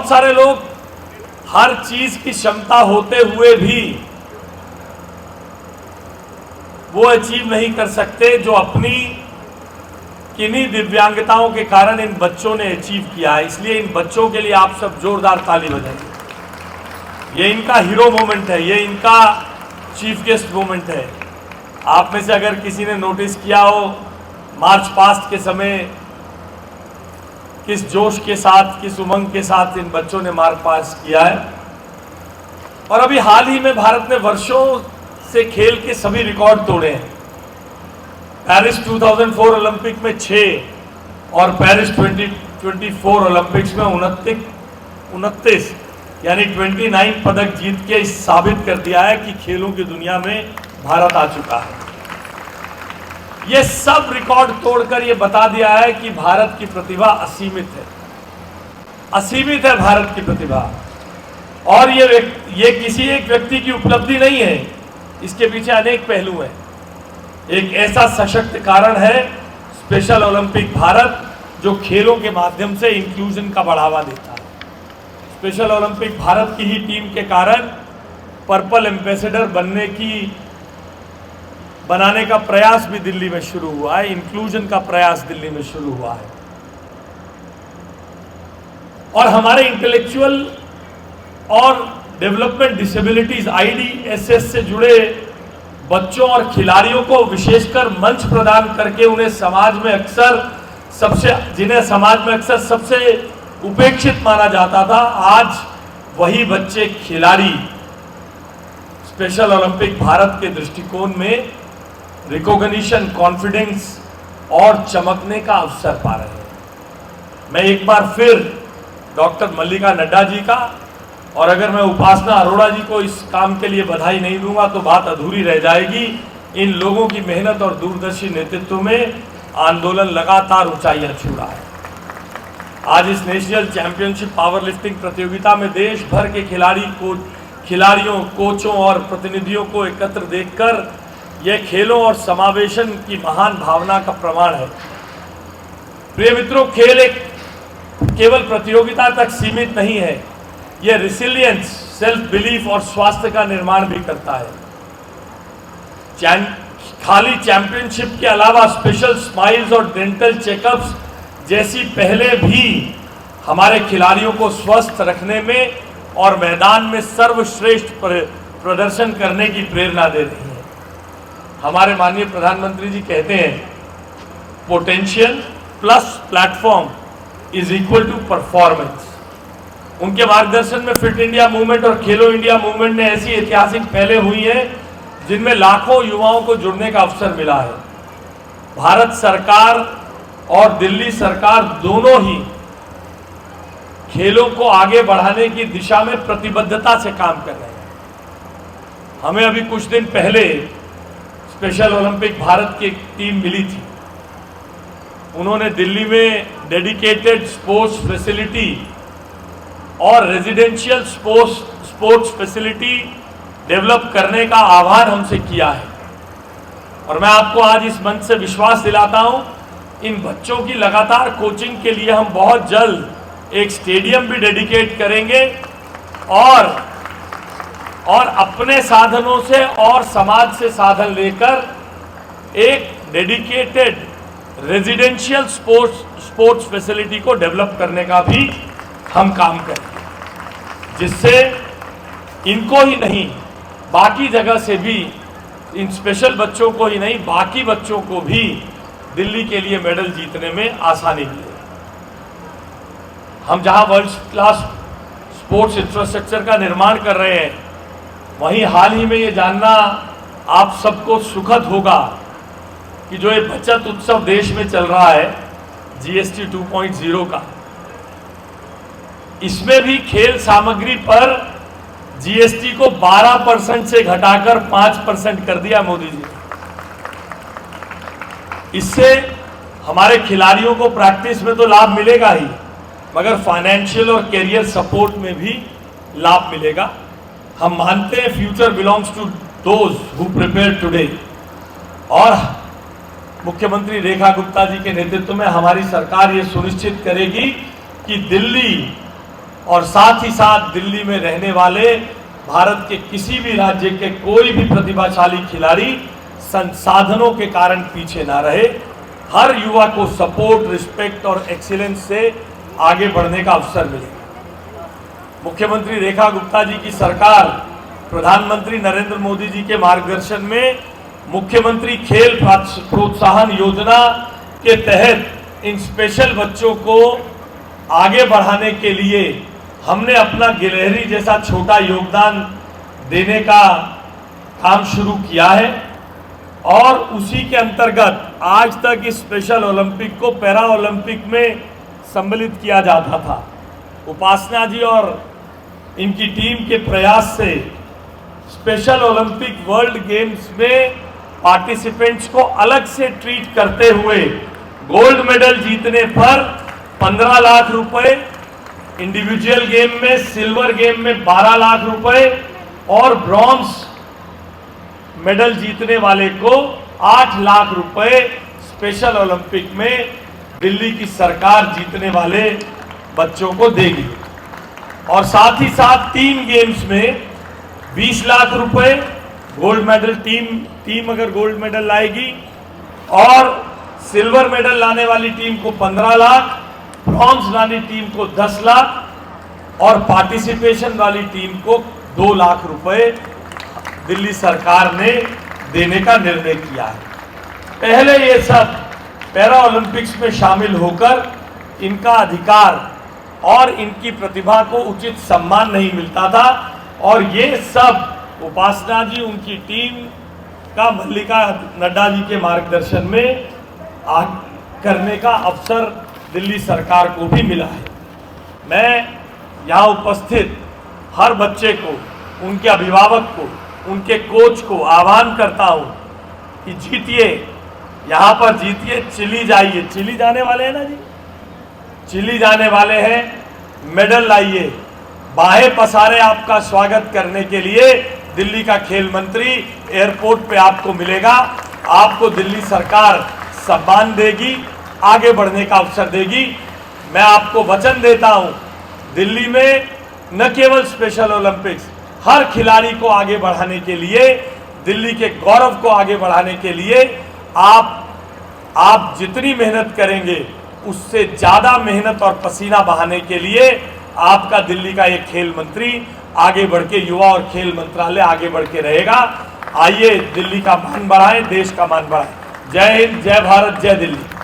बहुत सारे लोग हर चीज की क्षमता होते हुए भी वो अचीव नहीं कर सकते जो अपनी किन्हीं दिव्यांगताओं के कारण इन बच्चों ने अचीव किया है। इसलिए इन बच्चों के लिए आप सब जोरदार ताली बजाइए। ये इनका हीरो मोमेंट है, ये इनका चीफ गेस्ट मोमेंट है। आप में से अगर किसी ने नोटिस किया हो, मार्च पास्ट के समय किस जोश के साथ, किस उमंग के साथ इन बच्चों ने मार्च पास्ट किया है। और अभी हाल ही में भारत ने वर्षों से खेल के सभी रिकॉर्ड तोड़े हैं। पेरिस 2004 ओलंपिक में 6 और पेरिस 2024 ओलंपिक्स में 29 यानी 29 पदक जीत के साबित कर दिया है कि खेलों की दुनिया में भारत आ चुका है। ये सब रिकॉर्ड तोड़कर ये बता दिया है कि भारत की प्रतिभा असीमित है, असीमित है भारत की प्रतिभा। और ये किसी एक व्यक्ति की उपलब्धि नहीं है, इसके पीछे अनेक पहलू हैं। एक ऐसा सशक्त कारण है स्पेशल ओलंपिक भारत, जो खेलों के माध्यम से इंक्लूजन का बढ़ावा देता है। स्पेशल ओलंपिक भारत की ही टीम के कारण पर्पल एम्बेसडर बनाने का प्रयास भी दिल्ली में शुरू हुआ है, इंक्लूजन का प्रयास दिल्ली में शुरू हुआ है। और हमारे इंटेलेक्चुअल और डेवलपमेंट डिसेबिलिटीज IDSS से जुड़े बच्चों और खिलाड़ियों को विशेषकर मंच प्रदान करके जिन्हें समाज में अक्सर सबसे उपेक्षित माना जाता था, आज वही बच्चे खिलाड़ी स्पेशल ओलंपिक भारत के दृष्टिकोण में रिकॉग्निशन, कॉन्फिडेंस और चमकने का अवसर पा रहे हैं। मैं एक बार फिर डॉक्टर मल्लिका नड्डा जी का और अगर मैं उपासना अरोड़ा जी को इस काम के लिए बधाई नहीं दूंगा तो बात अधूरी रह जाएगी। इन लोगों की मेहनत और दूरदर्शी नेतृत्व में आंदोलन लगातार ऊंचाइयां छू रहा है। आज इस नेशनल चैंपियनशिप पावर लिफ्टिंग प्रतियोगिता में देश भर के खिलाड़ियों, कोचों और प्रतिनिधियों को एकत्र देखकर यह खेलों और समावेशन की महान भावना का प्रमाण है। प्रिय मित्रों, खेल एक केवल प्रतियोगिता तक सीमित नहीं है, यह रिसिलियंस, सेल्फ बिलीफ और स्वास्थ्य का निर्माण भी करता है। खाली चैंपियनशिप के अलावा स्पेशल स्माइल्स और डेंटल चेकअप्स जैसी पहले भी हमारे खिलाड़ियों को स्वस्थ रखने में और मैदान में सर्वश्रेष्ठ प्रदर्शन करने की प्रेरणा दे रही है। हमारे माननीय प्रधानमंत्री जी कहते हैं, potential plus platform is equal to performance. उनके मार्गदर्शन में फिट इंडिया मूवमेंट और खेलो इंडिया मूवमेंट ने ऐसी ऐतिहासिक पहलें हुई हैं जिनमें लाखों युवाओं को जुड़ने का अवसर मिला है। भारत सरकार और दिल्ली सरकार दोनों ही खेलों को आगे बढ़ाने की दिशा में प्रतिबद्धता से काम कर रहे हैं। हमें अभी कुछ दिन पहले स्पेशल ओलंपिक भारत की एक टीम मिली थी। उन्होंने दिल्ली में डेडिकेटेड स्पोर्ट्स फैसिलिटी और रेजिडेंशियल स्पोर्ट्स फैसिलिटी डेवलप करने का आह्वान हमसे किया है। और मैं आपको आज इस मंच से विश्वास दिलाता हूं, इन बच्चों की लगातार कोचिंग के लिए हम बहुत जल्द एक स्टेडियम भी डेडिकेट करेंगे और अपने साधनों से और समाज से साधन लेकर एक डेडिकेटेड रेजिडेंशियल स्पोर्ट्स फैसिलिटी को डेवलप करने का भी हम काम करेंगे, जिससे इनको ही नहीं बाकी जगह से भी, इन स्पेशल बच्चों को ही नहीं बाकी बच्चों को भी दिल्ली के लिए मेडल जीतने में आसानी मिले। हम जहां वर्ल्ड क्लास स्पोर्ट्स इंफ्रास्ट्रक्चर का निर्माण कर रहे हैं, वहीं हाल ही में ये जानना आप सबको सुखद होगा कि जो ये बचत उत्सव देश में चल रहा है GST 2.0 का, इसमें भी खेल सामग्री पर GST को 12% से घटाकर 5% कर दिया मोदी जी ने। इससे हमारे खिलाड़ियों को प्रैक्टिस में तो लाभ मिलेगा ही, मगर फाइनेंशियल और कैरियर सपोर्ट में भी लाभ मिलेगा। हम मानते हैं future belongs to those who prepare today. और मुख्यमंत्री रेखा गुप्ता जी के नेतृत्व में हमारी सरकार ये सुनिश्चित करेगी कि दिल्ली और साथ ही साथ दिल्ली में रहने वाले भारत के किसी भी राज्य के कोई भी प्रतिभाशाली खिलाड़ी संसाधनों के कारण पीछे ना रहे। हर युवा को सपोर्ट, रिस्पेक्ट और एक्सीलेंस से आगे बढ़ने का अवसर मिले। मुख्यमंत्री रेखा गुप्ता जी की सरकार प्रधानमंत्री नरेंद्र मोदी जी के मार्गदर्शन में मुख्यमंत्री खेल प्रोत्साहन योजना के तहत इन स्पेशल बच्चों को आगे बढ़ाने के लिए हमने अपना गिलहरी जैसा छोटा योगदान देने का काम शुरू किया है और उसी के अंतर्गत आज तक इस स्पेशल ओलंपिक को पैरा ओलंपिक में सम्मिलित किया जाता था। उपासना जी और इनकी टीम के प्रयास से स्पेशल ओलंपिक वर्ल्ड गेम्स में पार्टिसिपेंट्स को अलग से ट्रीट करते हुए गोल्ड मेडल जीतने पर 15 लाख रुपए, इंडिविजुअल गेम में, सिल्वर गेम में 12 लाख रुपए और ब्रॉन्ज मेडल जीतने वाले को 8 लाख रुपए स्पेशल ओलंपिक में दिल्ली की सरकार जीतने वाले बच्चों को देगी। और साथ ही साथ 3 गेम्स में 20 लाख रुपए गोल्ड मेडल टीम अगर गोल्ड मेडल लाएगी और सिल्वर मेडल लाने वाली टीम को 15 लाख, ब्रॉन्ज लाने टीम को 10 लाख और पार्टिसिपेशन वाली टीम को 2 लाख रुपए दिल्ली सरकार ने देने का निर्णय किया है। पहले ये सब पैरा ओलंपिक्स में शामिल होकर इनका अधिकार और इनकी प्रतिभा को उचित सम्मान नहीं मिलता था और ये सब उपासना जी, उनकी टीम का मल्लिका नड्डा जी के मार्गदर्शन में करने का अवसर दिल्ली सरकार को भी मिला है। मैं यहाँ उपस्थित हर बच्चे को, उनके अभिभावक को, उनके कोच को आह्वान करता हूँ कि जीतिए, यहाँ पर जीतिए, चिली जाइए। चिली जाने वाले हैं ना जी, चिली जाने वाले हैं, मेडल लाइए। बाहें पसारे आपका स्वागत करने के लिए दिल्ली का खेल मंत्री एयरपोर्ट पे आपको मिलेगा। आपको दिल्ली सरकार सम्मान देगी, आगे बढ़ने का अवसर देगी। मैं आपको वचन देता हूं, दिल्ली में न केवल स्पेशल ओलंपिक्स, हर खिलाड़ी को आगे बढ़ाने के लिए, दिल्ली के गौरव को आगे बढ़ाने के लिए आप जितनी मेहनत करेंगे उससे ज़्यादा मेहनत और पसीना बहाने के लिए आपका दिल्ली का एक खेल मंत्री आगे बढ़ के, युवा और खेल मंत्रालय आगे बढ़ के रहेगा। आइए दिल्ली का मान बढ़ाएं, देश का मान बढ़ाएं। जय हिंद, जय भारत, जय दिल्ली।